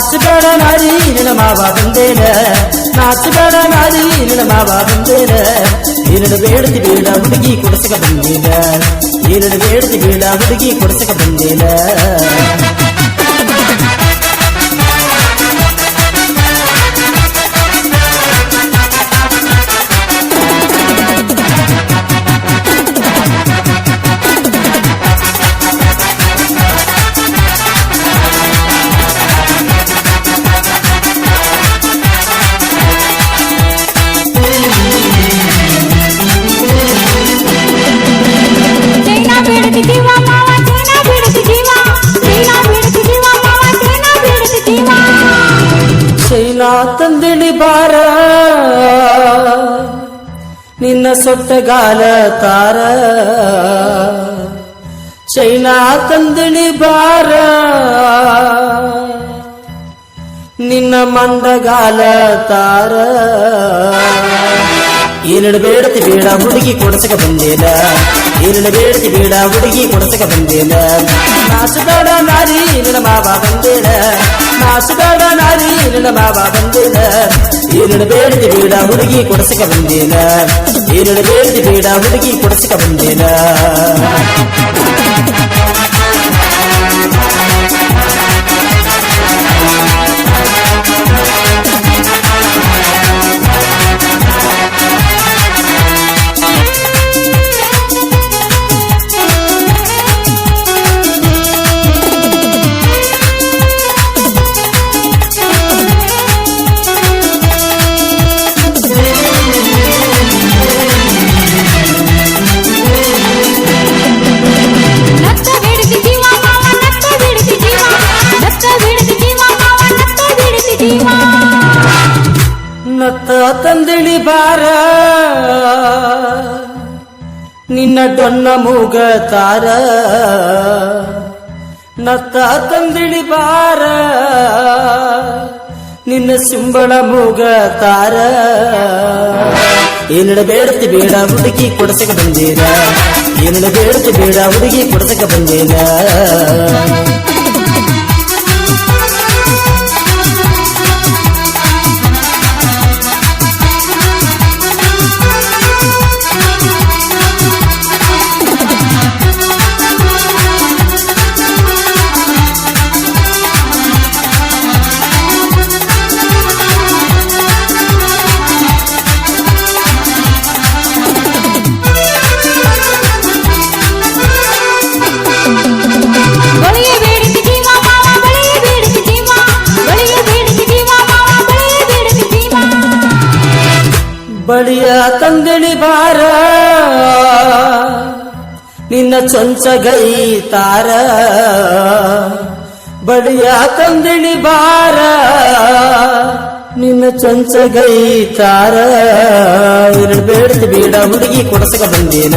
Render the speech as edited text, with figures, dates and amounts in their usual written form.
ನಾಚಬೇಡ ನಾರಿ ನಿನ್ನ ಮಾವ ಬಂದೇನ ನಾಚಬೇಡ ನಾರಿ ನಿನ್ನ ಮಾವ ಬಂದೇನ ಏರಡು ಬೇಡತಿ ಬೇಡ ಹುಡುಗಿ ಕೊಡಸಕ ಬಂದೇನ ಏರಡು ಬೇಡತಿ ಬೇಡ ಹುಡುಗಿ ಕೊಡಸಕ ಬಂದೇನ ಚೈನಾ ತಂದಿಳಿ ಬಾರ ನಿನ್ನ ಸೊಟ್ಟಗಾಲ ತಾರ ಚೈನಾ ತಂದಿಳಿ ಬಾರ ನಿನ್ನ ಮಂಡಗಾಲ ತಾರ ಏರಡು ಬೇಡತಿ ಬೇಡ ಹುಡುಗಿ ಕೊಡಸಕ ಬಂದೇನ ಏರಡು ಬೇಡತಿ ಬೇಡ ಹುಡುಗಿ ಕೊಡಸಕ ಬಂದೇನ ನಾಚಬೇಡ ನಾರಿ ನಿನ್ನ ಮಾವ ಬಂದೇನ ನಾಚಬೇಡ ನಾರಿ ನಿನ್ನ ಮಾವ ಬಂದೇನ ಏರಡು ಬೇಡತಿ ಬೇಡ ಹುಡುಗಿ ಕೊಡಸಕ ಬಂದೇನ ಏರಡು ಬೇಡತಿ ಬೇಡ ಹುಡುಗಿ ಕೊಡಸಕ ಬಂದೇನ ನತ್ತ ತಂದಿಳಿ ಬಾರ ನಿನ್ನ ಡೊನ್ನ ಮೂಗ ತಾರ ನತ್ತ ತಂದಿಳಿ ಬಾರ ನಿನ್ನ ಸಿಂಬಳ ಮೂಗ ತಾರ ಏನಡ ಬೇಡತಿ ಬೇಡ ಹುಡುಗಿ ಕೊಡಸಕ ಬಂದೇನ ಏನಡ ಬೇಡತಿ ಬೇಡ ಹುಡುಗಿ ಕೊಡಸಕ ಬಂದೇನ ಬಳಿಯ ತಂದಿಳಿ ಬಾರ ನಿನ್ನ ಚೊಂಚಗೈ ತಾರ ಬಳಿಯ ತಂದಿಳಿ ಬಾರ ನಿನ್ನ ಚೊಂಚಗೈ ತಾರ ಎರಡು ಬೇಡತಿ ಬೇಡ ಹುಡುಗಿ ಕೊಡಸಕ ಬಂದೇನ